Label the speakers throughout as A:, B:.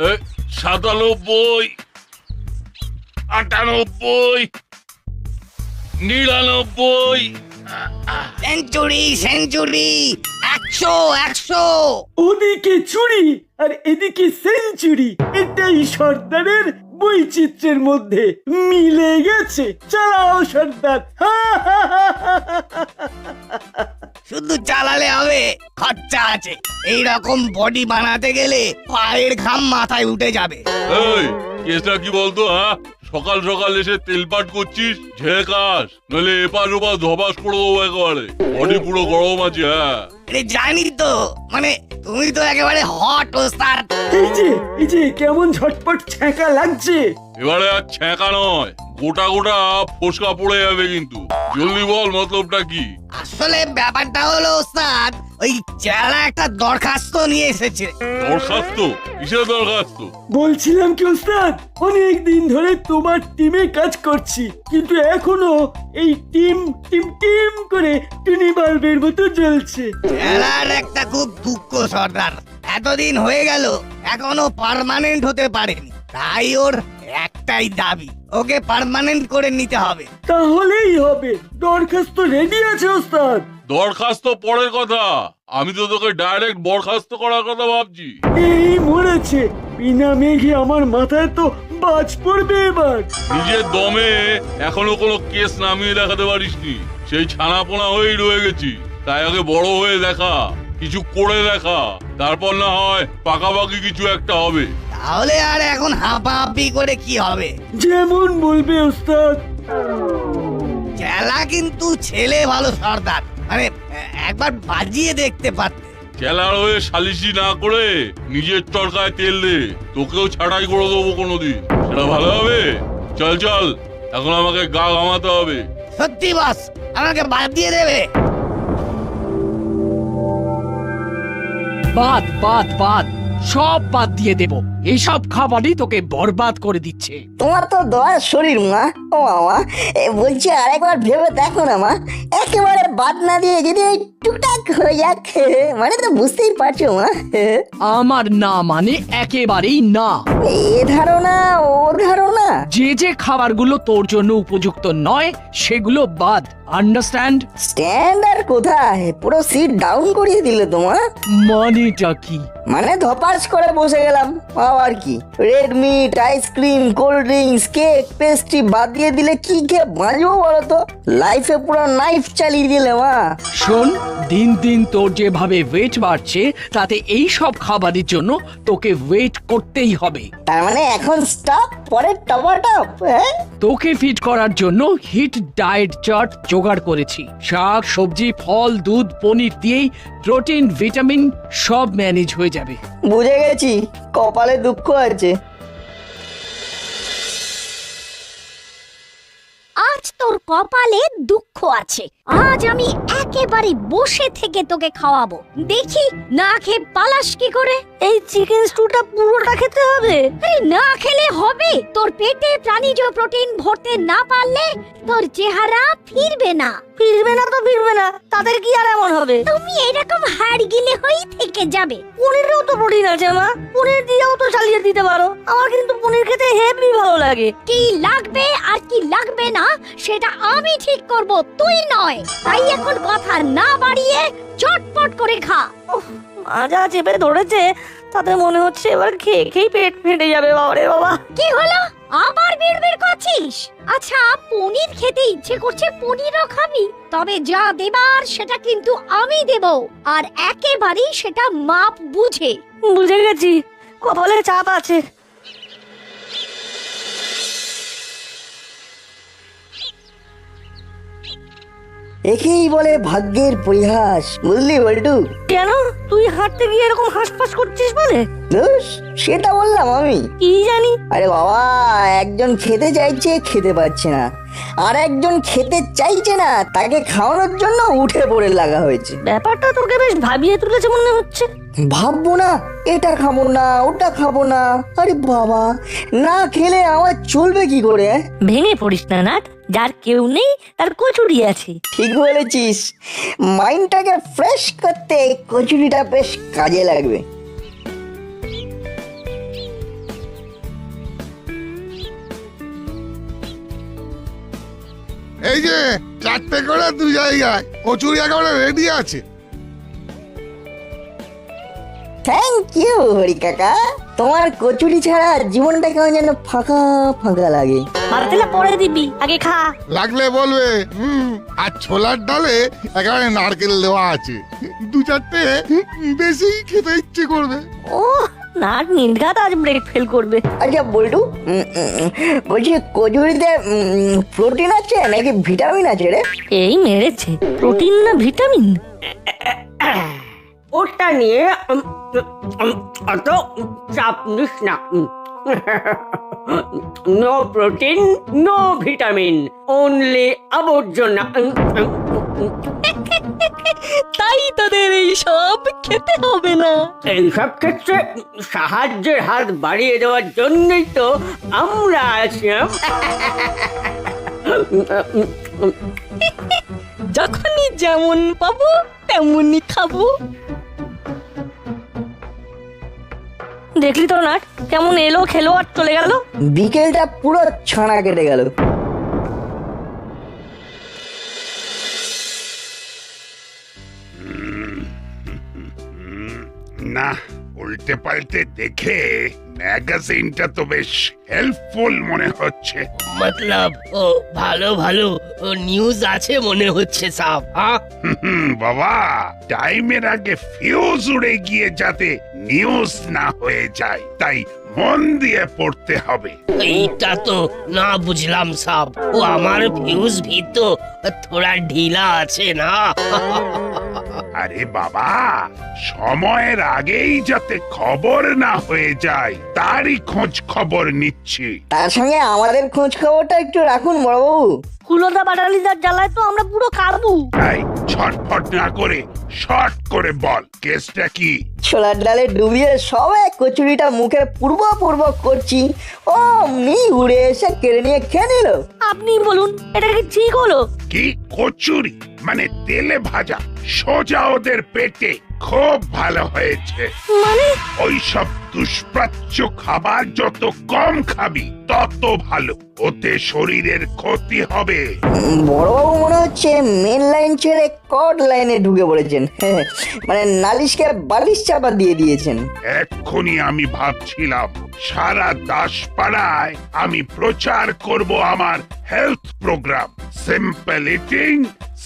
A: 97, 98, 99।
B: Century century, 100 100।
C: ওদিকে চুরি আর এদিকে সেঞ্চুরি, এটাই সর্দারের বৈচিত্র্যের মধ্যে মিলে গেছে। চালাও সর্দার।
B: শুধু চালালে হবে, খরচা আছে। এই রকম বডি বানাতে গেলে পায়ের ঘাম মাথায় উঠে যাবে।
A: এই কেসটা কি বলতো? সকাল সকাল এসে তেলপাট করছিস, ঝেকাস, নইলে এপাশ ওপাশ ধবাস করে দেবো একেবারে। বডি পুরো গরম আছে।
B: আরে জানি তো, মানে তুমি তো একেবারে হট ওস্তাদ।
C: এই যে কেমন ঝটপট ছ্যাঁকা লাগছে।
A: এবারে আর ছ্যাঁকা নয়, গোটা গোটা ফোসকা পড়ে যাবে কিন্তু। জলদি বল মতলবটা কি?
B: আসলে ব্যাপারটা হলো ওস্তাদ, ওই চেলা একটা দরখাস্ত নিয়ে এসেছে।
A: দরখাস্ত? কিসের দরখাস্ত?
C: বলছিলাম কি ওস্তাদ, অনেক দিন ধরে তোমার টিমে কাজ করছি, কিন্তু এখনো এই টিম টিম টিম করে টুনি বাল্বের মতো জ্বলছে।
B: চেলার একটা খুব দুঃখ সর্দার, এতদিন হয়ে গেল এখনো পার্মানেন্ট হতে পারেনি। তাই ওর একটাই দাবি, ওকে পার্মানেন্ট করে নিতে হবে।
C: তাহলেই হবে। দরখাস্ত রেডি আছে ওস্তাদ।
A: দরখাস্ত পরের কথা, আমি তো তোকে ডাইরেক্ট বরখাস্ত করার কথা ভাবছি।
C: এই মরেছে, বিনা মেঘে আমার মাথায় তো বাজ পড়বে এবার।
A: নিজের দমে এখনো কোনো কেস নামিয়ে দেখাতে পারিসনি, সেই ছানাপোনা হয়েই রয়ে গেছি। তাই আগে বড় হয়ে দেখা, কিছু করে দেখা, তারপর না হয় পাকাপাকি কিছু একটা হবে।
B: তাহলে আর এখন হাঁপাহাঁপি করে কি হবে?
C: যেমন বলবে ওস্তাদ।
B: চেলা কিন্তু ছেলে ভালো সর্দার, মানে একবার বাজিয়ে দেখতে পারতে।
A: চেলার হয়ে সালিশি না করে নিজের চরকায় তেল দে, তোকেও ছাড়াই করে দেবো কোনোদিন। সেটা ভালো হবে। চল চল, এখন আমাকে গা ঘামাতে হবে।
B: সত্যি বস, আমাকে বাদ দিয়ে দেবে?
D: বাদ বাদ বাদ, সব বাদ দিয়ে দেব। এইসব খাবারই তোকে বরবাদ করে দিচ্ছে।
E: তোমার তো দয়ার শরীর মা। ও মামা, বলছি আরেকবার ভেবে দেখো না মা, একেবারে বাদ না দিয়ে যদি ওই টুকটাক হয়ে যাক, মানে তো বুঝতেই পারছো মা।
D: আমার না মানে একেবারেই না।
E: এ ধারণা ও ধারণা।
D: যে যে খাবারগুলো তোর জন্য উপযুক্ত নয় সেগুলো বাদ, আন্ডারস্ট্যান্ড?
E: স্ট্যান্ড আর কোথায়, পুরো সিট ডাউন করিয়ে দিলে তোমার।
D: মানেটা কি?
E: মানে ধপাস করে বসে গেলাম। আবার কি, red meat, ice cream, cold drinks, cake, pastry বাদ দিয়ে দিলে কি খেয়ে বাঁচবো বলো তো? লাইফে পুরো নাইফ চালিয়ে দিলে মা।
D: শোন, দিন দিন তোর যেভাবে ওয়েট বাড়ছে তাতে এই সব খাবারের জন্য তোকে ওয়েট করতেই হবে।
E: তার মানে এখন স্টপ, পরে টপাটপ। হ্যাঁ,
D: তোকে ফিট করার জন্য হিট ডায়েট চার্ট জোগাড় করেছি। শাক সবজি ফল দুধ পনির দিয়েই প্রোটিন ভিটামিন সব ম্যানেজ হয়ে যাবে।
E: বুঝে গেছি, কপালে দুঃখ আছে।
F: আজ তোর কপালে দুঃখ আছে। আজ আমি একেবারে বসে থেকে তোকে খাওয়াবো। দেখি না খেয়ে পালাস কি করে। এই চিকেন স্টুটা পুরোটা খেতে হবে? আরে না খেলে হবে? তোর পেটে প্রাণীজ প্রোটিন ভরতে না পারলে তোর চেহারা ফিরবে না। ফিরবে না তো ফিরবে না, তাদের কি আর এমন হবে? তুমি এরকম হাড় গিলে হয়েই থেকে যাবে। পনিরেও তো প্রোটিন আছে মা, পনির দিয়েও তো চালিয়ে দিতে পারো। আমার কিন্তু পনির খেতে হেভি ভালো লাগে। কি লাগবে আর কি লাগবে না সেটা আমি ঠিক করব, তুই নয়। তাই এখন কথা না বাড়িয়ে চটপট করে খা।
G: মাজা চেপে ধরেছে, তাতে মনে হচ্ছে এবার খেয়ে খেয়ে পেট ফেটে যাবে। বাবারে বাবা,
F: কি হলো? আবার বিড়বিড় করছিস? আচ্ছা, পনির খেতে ইচ্ছে করছে, পনিরও খাবি? তবে যা দেবার সেটা কিন্তু আমি দেব, আর একেবারেই সেটা মাপ বুঝে।
G: বুঝে গেছি, কপালে চাপ আছে।
E: একেই বলে ভাগ্যের পরিহাস, বুঝলি বল্টু?
G: কেন তুই হাঁটতে গিয়ে এরকম হাঁসফাঁস করছিস বলে?
E: দোষ, সেটা বললাম আমি।
G: কি জানি।
E: আরে বাবা, একজন খেতে চাইছে খেতে পাচ্ছে না, আর একজন খেতে চাইছে না, তাকে খাওয়ানোর জন্য উঠে পড়ে লাগা হয়েছে।
G: ব্যাপারটা তোকে বেশ ভাবিয়ে তুলেছে মনে হচ্ছে।
E: ভাববো না, এটা খাবো না, ওটা খাবো না। আরে বাবা, না খেলে আমার চলবে কি করে?
G: ভেঙে পড়িস না নাট, যার কেউ নেই তার কচুরি আছে।
E: ঠিক বলেছিস, মাইন্ডটাকে ফ্রেশ করতে কচুরিটা বেশ কাজে লাগবে।
H: এই যে 4টে করে 2 জায়গায় কচুরি একেবারে রেডি আছে।
E: থ্যাংক ইউ হরি কাকা, তোমার কচুরি ছাড়া জীবনটা কেমন যেন ফাঁকা ফাঁকা লাগে।
G: মারতেলা পরে দিবি, আগে খা।
H: লাগলে বলবে। আর ছোলার ডালে একেবারে নারকেল দেওয়া আছে। 2-4টে বেশি খেতে ইচ্ছে করবে।
G: ও নাক নির্ঘাত আজ ব্রেক ফেল করবে।
E: আচ্ছা বল্টু, বলছি কচুরিতে প্রোটিন আছে নাকি ভিটামিন আছে রে?
G: এই মেরেছে, প্রোটিন না ভিটামিন?
I: ওটা নিয়ে অত চাপ নিস না। No protein, no vitamin, only আবর্জনা।
G: তাই তোদের এই সব খেতে হবে না।
I: এইসব ক্ষেত্রে সাহায্যের হাত বাড়িয়ে দেওয়ার জন্যই তো আমরা আছি।
G: যখনই যেমন পাবো তেমনই খাবো। দেখলি তো নাট কেমন এলো, খেলো আর চলে গেল।
E: বিকেলটা পুরো ছানা কেটে গেল।
J: না, উল্টে পাল্টে দেখে ম্যাগাজিনটা তো বেশ হেল্পফুল মনে হচ্ছে।
B: মতলব ও ভালো ভালো নিউজ আছে মনে হচ্ছে সাব।
J: বাবা, টাইমের আগে ফিউজ উড়ে গিয়ে যাতে নিউজ না হয়ে যায়, তাই মন দিয়ে পড়তে হবে।
B: এইটা তো না বুঝলাম সাব, ও আমার ফিউজ ভি তো থোড়া ঢিলা আছে না।
J: আরে বাবা, সময়ের আগেই যাতে খবর না হয়ে যায় তারই খোঁজ খবর নিচ্ছি।
E: তার সঙ্গে আমাদের খোঁজ খবরটা একটু রাখুন বড়বাবু।
G: কুলোদা বাটালিদার জ্বালায় তো আমরা পুরো কারবু।
J: তাই ছটফট না করে শর্ট করে বল, কেসটা কি?
E: ছোলার ডালে ডুবিয়ে সবাই কচুরিটা মুখে পূর্ব পূর্ব করছি, অমনি উড়ে এসে কেড়ে নিয়ে খেয়ে নিল।
G: আপনি বলুন, এটা কি ঠিক হলো?
J: কি কচুরি মানে তেলে ভাজা, সোজা ওদের পেটে। খুব ভালো হয়েছে।
G: মানে
J: ওইসব দুষ্প্রাচ্য খাবার যত কম খাবি তত ভালো, ওতে শরীরের ক্ষতি হবে।
E: বড়বাবু মনে হচ্ছে মেন লাইন ছেড়ে কড লাইনে ঢুকে পড়েছেন। মানে নালিশকে বালিশ চাপা দিয়ে দিয়েছেন।
J: এক্ষুনি আমি ভাবছিলাম সারা দাসপাড়ায় আমি প্রচার করব আমার health program, simple eating,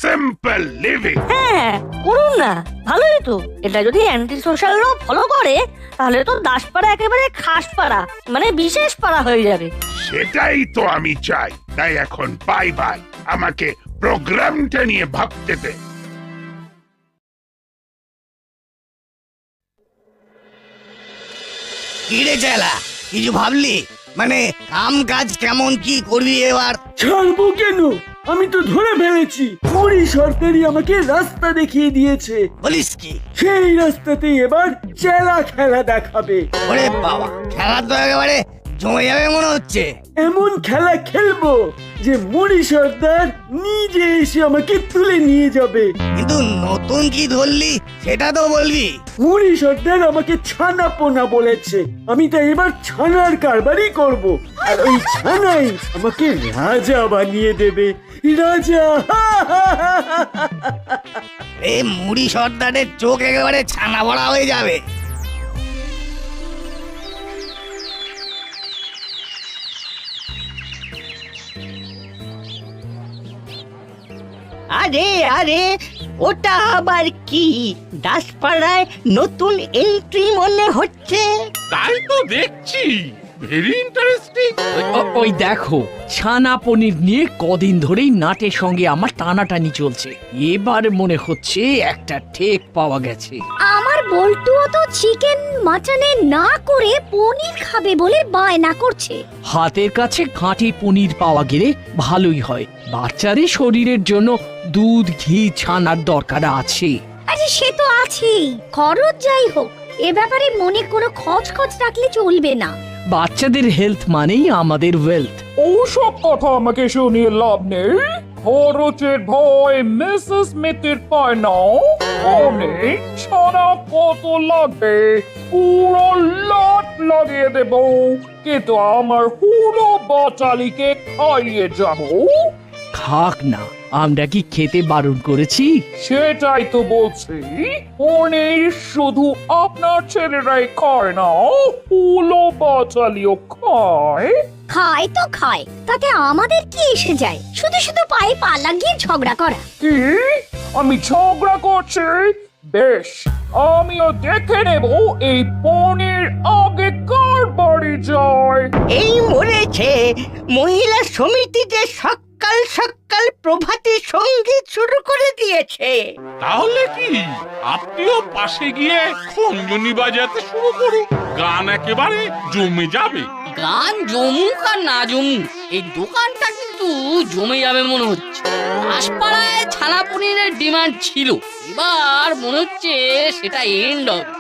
J: simple living.
G: হ্যাঁ করুন না, ভালোই তো। এটা যদি অ্যান্টি সোশ্যালরাও ফলো করে তাহলে তো দাসপাড়া একেবারে খাস পাড়া, মানে বিশেষ পাড়া হয়ে যাবে।
J: সেটাই তো আমি চাই। তাই এখন বাই বাই, আমাকে প্রোগ্রামটা নিয়ে ভাবতে দে।
B: কি রে চেলা, কিছু ভাবলি? মানে কাম কাজ কেমন কি করবি এবার?
C: ছাড়বো কেন? আমি তো ধরে ফেলেছি, পুরী সরকারি আমাকে রাস্তা দেখিয়ে দিয়েছে।
B: বলিস কি?
C: সেই রাস্তাতেই এবার চেলা খেলা দেখাবে।
B: ওরে বাবা, খেলা তো একেবারে জমে যাবে মনে হচ্ছে।
C: এমন খেলা খেলবো যে মুড়ি সর্দার নিজে এসে আমাকে তুলে নিয়ে যাবে।
B: কিন্তু নতুন কি ধরলি সেটা তো বলবি।
C: মুড়ি সর্দার আমাকে ছানা পোনা বলেছে, আমি তাই এবার ছানার কারবারই করব। আর ওই ছানাই আমাকে রাজা বানিয়ে দেবে। রাজা!
B: এই মুড়ি সর্দারের চোখ একেবারে ছানা ভরা হয়ে যাবে।
K: আরে আরে, ওটা আবার কি? দাসপাড়ায় নতুন এন্ট্রি মনে হচ্ছে।
A: তাই তো দেখছি, ভেরি ইন্টারেস্টিং।
D: ওই দেখো, ছানা পনির নিয়ে কদিন ধরেই নাটের সঙ্গে আমার টানাটানি চলছে। এবার মনে হচ্ছে একটা ঠেক পাওয়া গেছে।
F: আমার বল্টুও তো চিকেন মাটনে না করে পনির খাবে বলে বায়না করছে।
D: হাতের কাছে খাঁটি পনির পাওয়া গেলে ভালোই হয়। বাচ্চাদের শরীরের জন্য দুধ, ঘি, ছানার দরকার আছে।
F: আরে সে তো আছেই, খরচ যাই হোক, এ ব্যাপারে মনে কোনো খচ রাখলে চলবে না।
D: বাচ্চাদের হেলথ মানেই আমাদের ওয়েলথ।
L: ওসব কথা আমাকে শুনিয়ে লাভ নেই। খরচের ভয় মিসেস মিতির পায় না। অনেক ছানা কত লাগবে পুরো লট লাগিয়ে দেব, কিন্তু আমার পুরো বাচালিকে খাইয়ে যাব।
D: থাক না, আমরা কি খেতে বারণ করেছি?
L: সেটাই তো বলছি, পনির শুধু আপনার ছেলেরাই খায় না, হুলো বাটালিও খায়।
F: খায় তো খায়, তাতে আমাদের কি এসে যায়? শুধু শুধু পায়ে পা লাগিয়ে ঝগড়া করা।
L: কি আমি ঝগড়া করছি? বেশ, আমিও দেখে নেব এই পনির আগে কার বাড়ি যায়।
K: এই মরেছে মহিলা সমিতিতে সকাল সকাল প্রভাতে সঙ্গীত শুরু করে দিয়েছে।
A: তাহলে কি আপনিও পাশে গিয়ে খঞ্জনি বাজাতে শুরু করুন, গান একেবারে জমে যাবে।
M: গান জমুক আর না জমুক, এই দোকানটা কিন্তু জমে যাবে মনে হচ্ছে। দাসপাড়ায় ছানা পনিরের ডিমান্ড ছিল, এবার মনে হচ্ছে সেটা এন্ড হবে।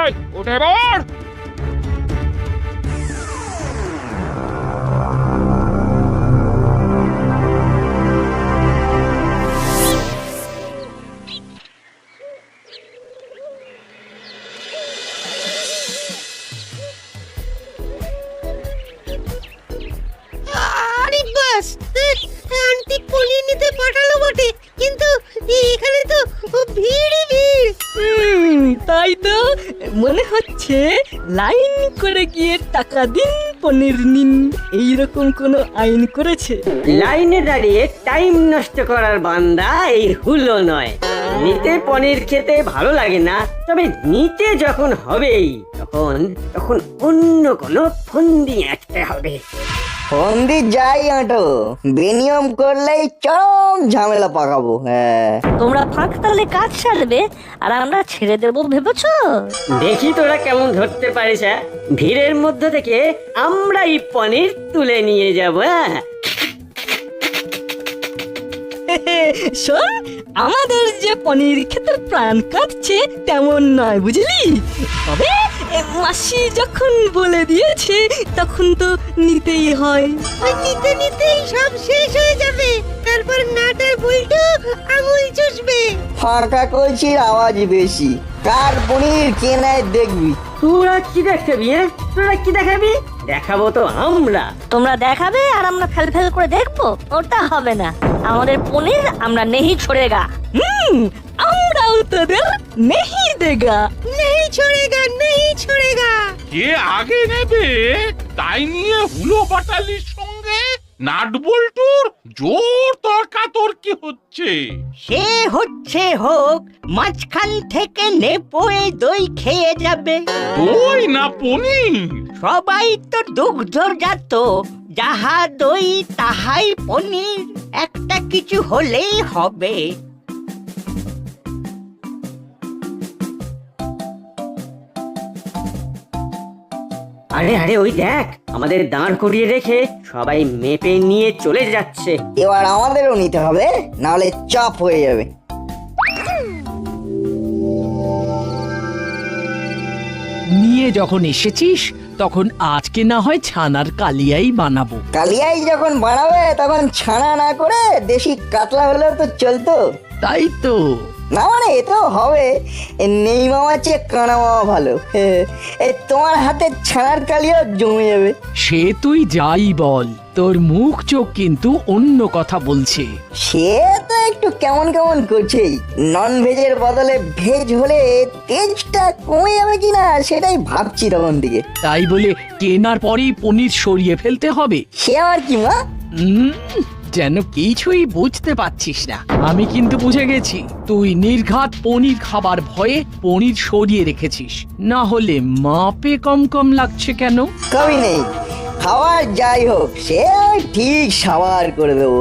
L: এই, উঠে পড়।
K: আরে বাস, আন্টি পনির নিতে পাঠালো বটে, কিন্তু এখানে তো ভিড়ই ভিড়।
G: তাই তো মনে হচ্ছে লাইন করে গিয়ে টাকা দিন পনির নিন, এইরকম কোনো আইন করেছে।
I: লাইনে দাঁড়িয়ে টাইম নষ্ট করার বান্দা এই হুলো নয়। নিতে পনির খেতে ভালো লাগে না, তবে নিতে যখন হবেই তখন তখন অন্য কোনো ফন্দি আঁটতে হবে।
E: ফন্দি যাই আঁটো, বেনিয়ম করলেই চরম ঝামেলা পাকাবো। হ্যাঁ,
G: তোমরা ফাঁক তালে কাজ সারবে আর আমরা ছেড়ে দেবো ভেবেছো?
I: দেখি তোরা কেমন ধরতে পারিস। ভিড়ের মধ্যে থেকে আমরাই পনির তুলে নিয়ে যাবো।
G: শোন, আমাদের যে পনির খেতে প্রাণ কাটছে তেমন নয়, বুঝলি? তবে মাসি যখন বলে দিয়েছে তখন তো নিতেই হয়।
K: নিতে নিতেই সব শেষ হয়ে যাবে, তারপর নাটের বল্টু আঙুল চুষবে।
E: ফাঁকা কলসির আওয়াজ বেশি, কার পনির কে নেয় দেখবি।
I: তোরা কি দেখাবি? তোরা কি দেখাবি? দেখাবো তো আমরা।
G: তোমরা দেখাবে আর আমরা ফেল ফেল করে দেখবো? ওটা হবে না। আমাদের পনির আমরা নেহি ছোড়েগা। আমরাও তোদের নেহি দেগা।
K: নেই ছোড়েগা, নেই ছোড়েগা।
A: কে আগে নেবে তাই নিয়ে হুলো বাটালির সঙ্গে নাটবল্টুর জোর তর্কাতর্কি হচ্ছে।
K: সে হচ্ছে হোক, মাঝখান থেকে নেপোয়ে দই খেয়ে যাবে।
A: দই না পনির?
K: সবাই তো দুগ্ধজাত, যাহা দই তাহাই পনির, একটা কিছু হলেই হবে।
I: আরে আরে ওই দেখ, আমাদের দাঁড় করিয়ে রেখে সবাই মেপে নিয়ে চলে যাচ্ছে।
E: এবার আমাদেরও নিতে হবে, নাহলে চাপ হয়ে যাবে।
D: নিয়ে যখন এসেছিস তখন আজকে না হয় ছানার কালিয়াই বানাবো।
E: কালিয়াই যখন বানাবে তখন ছানা না করে দেশি কাতলা হলেও তো চলতো।
D: তাই তো।
E: না মানে এ তো হবে, নেই মামা চেয়ে কানা মামা ভালো। তোমার হাতে ছানার কালিয়া জমে যাবে।
D: সে তুই যাই বল, তোর মুখ চোখ কিন্তু অন্য কথা বলছে।
E: সে তো একটু কেমন কেমন করছেই। নন ভেজের বদলে ভেজ হলে টেস্টটা কমে যাবে কিনা সেটাই ভাবছি তখন দিকে।
D: তাই বলে কেনার পরেই পনির সরিয়ে ফেলতে হবে?
E: সে আর কি মা,
D: যেন কিছুই বুঝতে পারছিস না। আমি কিন্তু বুঝে গেছি, তুই নির্ঘাত পনির খাবার ভয়ে পনির সরিয়ে রেখেছিস। না হলে মাপে কম কম লাগছে কেন?
E: কবি নেই, খাবার যাই হোক সে ঠিক সাবার করে দেবো,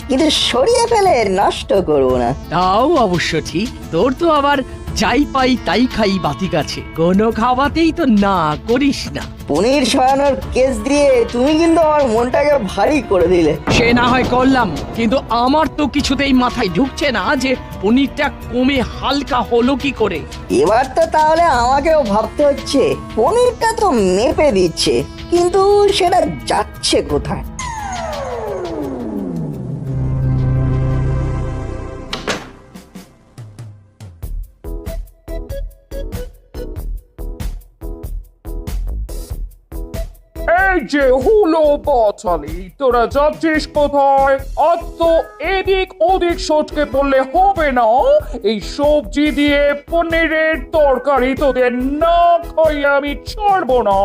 E: কিন্তু সরিয়ে ফেলে নষ্ট করবো না।
D: তাও অবশ্য ঠিক। তোর তো আবার যাই পাই তাই খাই বাতি কাছে, কোনো খাওয়াতেই তো না করিস না।
E: পনির সরানোর কেস দিয়ে তুমি কিন্তু আমার মনটাকে ভারী করে দিলে।
D: সে না হয় করলাম, কিন্তু আমার তো কিছুতেই মাথায় ঢুকছে না যে পনিরটা কমে হালকা হলো কি করে।
E: এবার তো তাহলে আমাকেও ভাবতে হচ্ছে, পনিরটা তো মেপে দিচ্ছে, কিন্তু সেটা যাচ্ছে কোথায়?
L: এই যে হুলো বাচালি, তোরা যাচ্ছিস কোথায়? আর তো এদিক ওদিক সটকে পড়লে হবে না। এই সবজি দিয়ে পনিরের তরকারি তোদের না খাইয়ে আমি ছাড়বো না।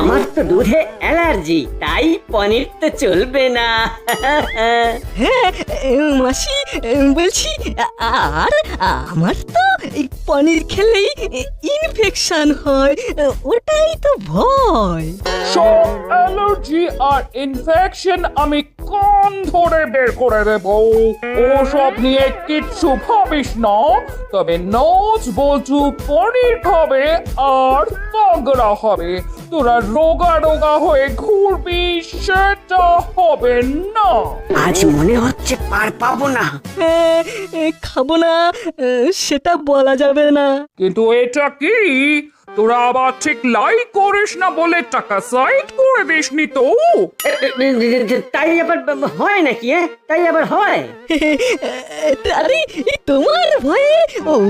I: আমার তো দুধে অ্যালার্জি, তাই পনির তো চলবে না।
G: হ্যাঁ মাসি, বলছি আর আমার তো এই পনির খেলেই ইনফেকশন হয়, ওটাই তো ভয়।
L: সব অ্যালার্জি আর ইনফেকশন আমি কান ধরে বের করে দেব। ওসব নিয়ে কিচ্ছু ভাবিস না। তবে নাচ বলছু পনির খাবে আর তাগড়া হবে, তোরা রোগা রোগা হয়ে ঘুরবি, সেটা হবে না।
I: আজ মনে হচ্ছে পার পাবো না।
G: খাবো না সেটা বলা যাবে না।
L: কিন্তু এটা কি, তোরা আবার ঠিক লাইক করিস না বলে টাকা সাইড করে দিসনি তো?
I: তাই আবার হয় নাকি? তাই আবার হয়?
G: আরে তোমার ভয়ে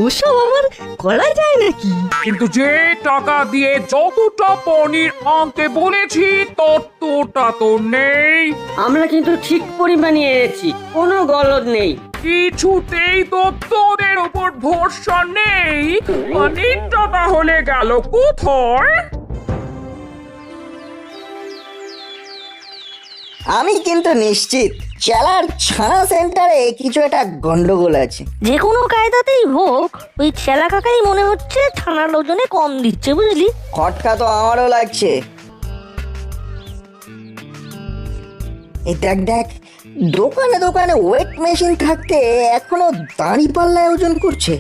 G: ওসব আমার করা যায় নাকি?
L: কিন্তু যে টাকা দিয়ে যতটা পনির আনতে বলেছি ততটা তো নেই।
I: আমরা কিন্তু ঠিক পরিমাণে এনেছি, কোনো গলদ নেই।
L: কিছুতেই তো তোদের উপর ভরসা নেই। পনিরটা তাহলে গেল কোথায়?
E: আমি কিন্তু নিশ্চিত চেলার ছানা সেন্টারে কিছু একটা গন্ডগোল আছে।
F: যে কোনো কায়দাতেই হোক, ওই ছেলা কাকাই মনে হচ্ছে থানার ওজনে কম দিচ্ছে, বুঝলি?
E: খটকা তো আমারও লাগছে। এই দেখ দেখ, দোকানে দোকানে ওয়েট মেশিন থাকতে এখনো দাঁড়ি পাল্লায় ওজন করছে।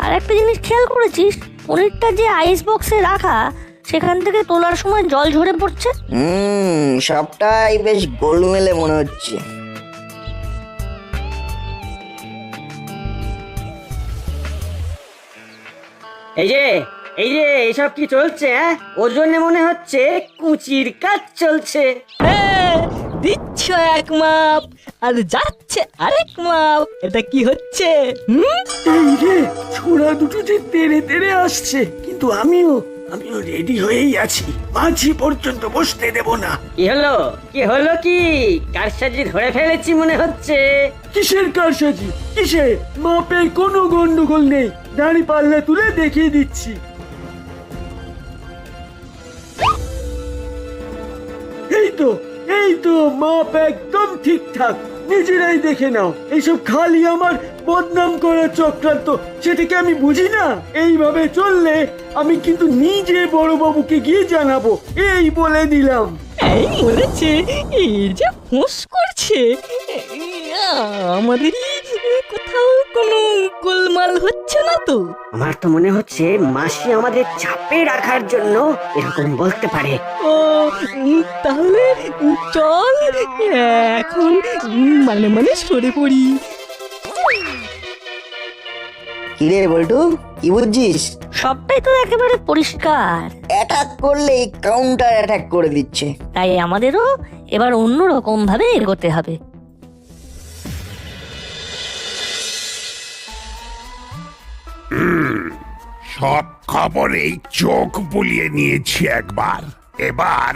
F: আর একটা জিনিস খেয়াল করেছিস, পনিরটা যে আইস বক্সে রাখা, সেখান থেকে তোলার সময় জল ঝরে পড়ছে।
E: সবটাই বেশ গোলমেলে মনে হচ্ছে।
I: এই যে এসব কি চলছে? ওজনে মনে হচ্ছে কুচির কাজ চলছে।
G: দিচ্ছ এক মাপ আর যাচ্ছে আরেক মাপ, এটা কি হচ্ছে?
C: এই রে, ছোড়া দুটো যে তেড়ে তেড়ে আসছে, কিন্তু আমিও রেডি হয়েই আছি। মাঝি পর্যন্ত বসতে দেব না।
I: কি হলো কি কারসাজি ধরে ফেলেছি মনে হচ্ছে।
C: কিসের কারসাজি? কিসের? মাপের কোনো গন্ডগোল নেই, দাঁড়ি পাল্লা তুলে দেখিয়ে দিচ্ছি। এই তো মাপ একদম ঠিকঠাক, নিজেরাই দেখে নাও। এইসব খালি আমার বদনাম করার চক্রান্ত, সেটাকে আমি বুঝি না? এইভাবে চললে আমি কিন্তু নিজে বড়বাবুকে গিয়ে জানাবো, এই বলে দিলাম।
G: এই বলেছে, এই যে ফোঁস করছে, আমাদেরই কোথাও কোনো গোলমাল হচ্ছে না তো?
I: আমার তো মনে হচ্ছে মাসি আমাদের চাপে রাখার জন্য এরকম বলতে পারে।
G: ও তাহলে চল এখন মানে সরে পড়ি।
E: কিরে বল্টু, কি বুঝছিস?
F: সবটাই তো একেবারে পরিষ্কার।
E: অ্যাটাক করলেই কাউন্টার অ্যাটাক করে দিচ্ছে।
F: তাই আমাদেরও এবার অন্য রকম ভাবে এগোতে হবে।
J: সব খবরেই চোখ বুলিয়ে নিয়েছি একবার, এবার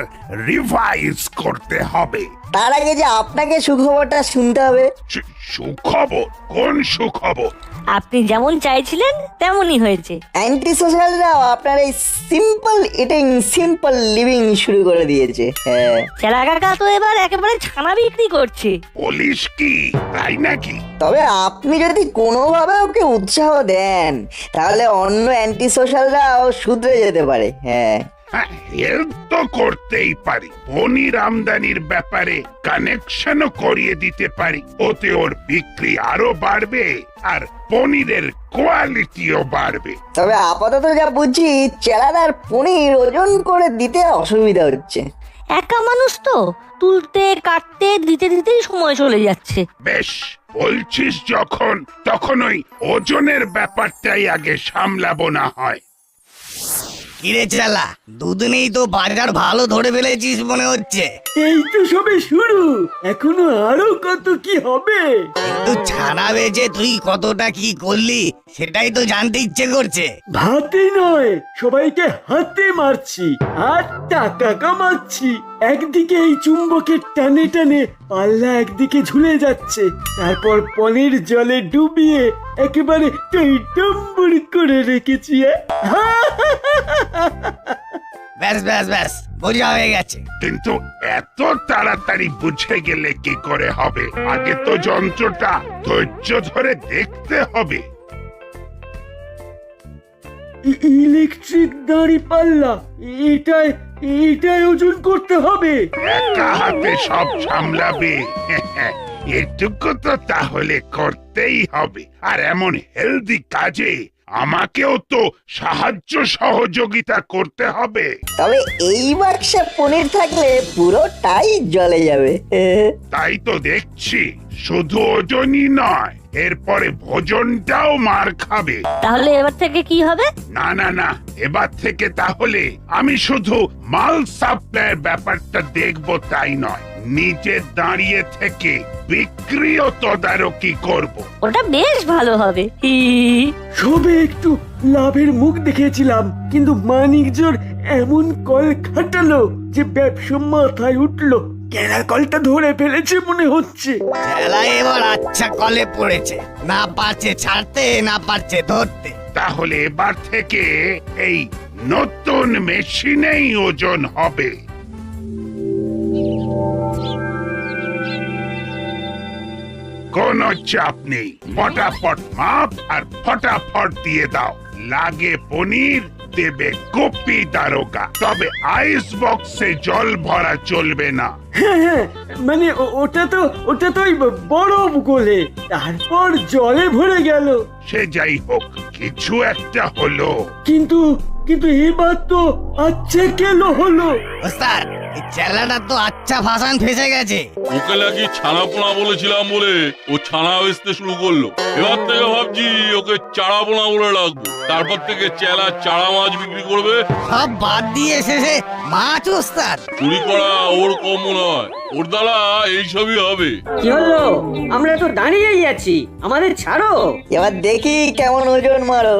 J: রিভাইজ করতে হবে।
E: তার আগে যে আপনাকে সুখবরটা শুনতে হবে।
J: সুখবর? কোন সুখবর?
F: আপনি যেমন চাইছিলেন তেমনই হয়েছে।
E: অ্যান্টি সোশ্যালরাও আপনার এই সিম্পল ইটিং সিম্পল লিভিং শুরু করে দিয়েছে। হ্যাঁ,
F: চেলা কাকা তো এবার একেবারে ছানা বিক্রি করছে।
J: বলিস কি, তাই নাকি?
E: তবে আপনি যদি কোনোভাবে ওকে উৎসাহ দেন, তাহলে অন্য অ্যান্টি সোশ্যালরাও শুধরে যেতে পারে। হ্যাঁ,
J: হেল্প তো করতেই পারি, পনির আমদানির ব্যাপারে কানেকশনও করিয়ে দিতে পারি। ওতে ওর বিক্রি আরো বাড়বে আর পনিরের কোয়ালিটিও বাড়বে।
E: তবে আপাতত যা বুঝছি চেলাদার পনির ওজন করে দিতে অসুবিধা হচ্ছে।
F: একা মানুষ তো, তুলতে কাটতে দিতে দিতেই সময় চলে যাচ্ছে।
J: বেশ, বলছিস যখন, তখন ওই ওজনের ব্যাপারটাই আগে সামলাবো না হয়।
B: কিরে চালা, দুদিনেই তো বাজার ভালো ধরে ফেলেছিস মনে হচ্ছে।
C: এই তো সবে শুরু, এখনো আরো কত কি হবে।
B: কিন্তু ছানা বেচে তুই কতটা কি করলি সেটাই তো জানতে ইচ্ছে করছে।
C: ভাতে নয়, সবাইকে হাতে মারছি আর টাকা কামাচ্ছি। একদিকে এই চুম্বকের টানে টানে পাল্লা একদিকে ঝুলে যাচ্ছে, তারপর পনির জলে ডুবিয়ে একেবারে টইটম্বুর করে রেখেছি।
B: ব্যাস ব্যাস ব্যাস, বোঝা হয়ে গেছে।
J: কিন্তু এত তাড়াতাড়ি বুঝে গেলে কি করে হবে? আগে তো যন্ত্রটা ধৈর্য ধরে দেখতে হবে।
C: ইলেকট্রিক দাঁড়ি পাল্লা, এটাই ওজন করতে হবে।
J: একা হাতে সব সামলাবে? এটুকু তো তাহলে করতেই হবে। আর এমন হেলদি কাজে আমাকেও তো সাহায্য সহযোগিতা করতে হবে।
E: তবে এই বাক্সে পনির থাকলে পুরোটাই জ্বলে যাবে।
J: তাই তো দেখছি, শুধু ওজনই নয়, এরপরে ভোজনটাও মার খাবে।
F: তাহলে এবার থেকে কি হবে?
J: না না না, এবার থেকে তাহলে আমি শুধু মাল সাপ্লাইয়ের ব্যাপারটা দেখবো তাই নয়, নিজে দাঁড়িয়ে থেকে বিক্রিও তদারকি করব।
F: ওটা বেশ ভালো হবে।
C: সবে একটু লাভের মুখ দেখেছিলাম, কিন্তু মানিকজোর এমন কল খাটালো যে ব্যবসা মাথায় উঠলো। কেনা কলটা ধরে ফেলেছে মনে হচ্ছে।
B: চেলা এবার আচ্ছা কলে পড়েছে, না পারছে ছাড়তে, না পারছে ধরতে।
J: তাহলে এবার থেকে এই নতুন মেশিনেই ওজন হবে। কোনো চাপ নেই, ফটাফট মাপ আর ফটাফট দিয়ে দাও। লাগে পনির, দেবে কপি দারোগা। তবে আইস বক্সে জল ভরা চলবে না।
C: হ্যাঁ, মানে ওটা তো ওই বরফ গোলে, তারপর জলে ভরে গেল।
J: সে যাই হোক, কিছু একটা হলো।
C: কিন্তু এবার তো আচ্ছা কেন হলো?
B: ওস্তাদ, এই চেলাটা তো আচ্ছা ভাষণ ফেসে গেছে।
A: ওকে নাকি ছানা পোনা বলেছিলাম বলে ও ছানা বেচতে শুরু করলো। এবার থেকে ভাবছি ওকে চারা পোনা বলে রাখবো। তারপর থেকে চেলা চারা মাছ বিক্রি করবে।
B: সব বাদ দিয়ে শেষে মাছ ওস্তাদ।
A: চুরি করা ওর কম নয়, ওর দ্বারা এইসবই হবে।
I: কি হলো? আমরা তো দাঁড়িয়েই আছি, আমাদের ছাড়ো।
E: এবার দেখি কেমন ওজন মারো।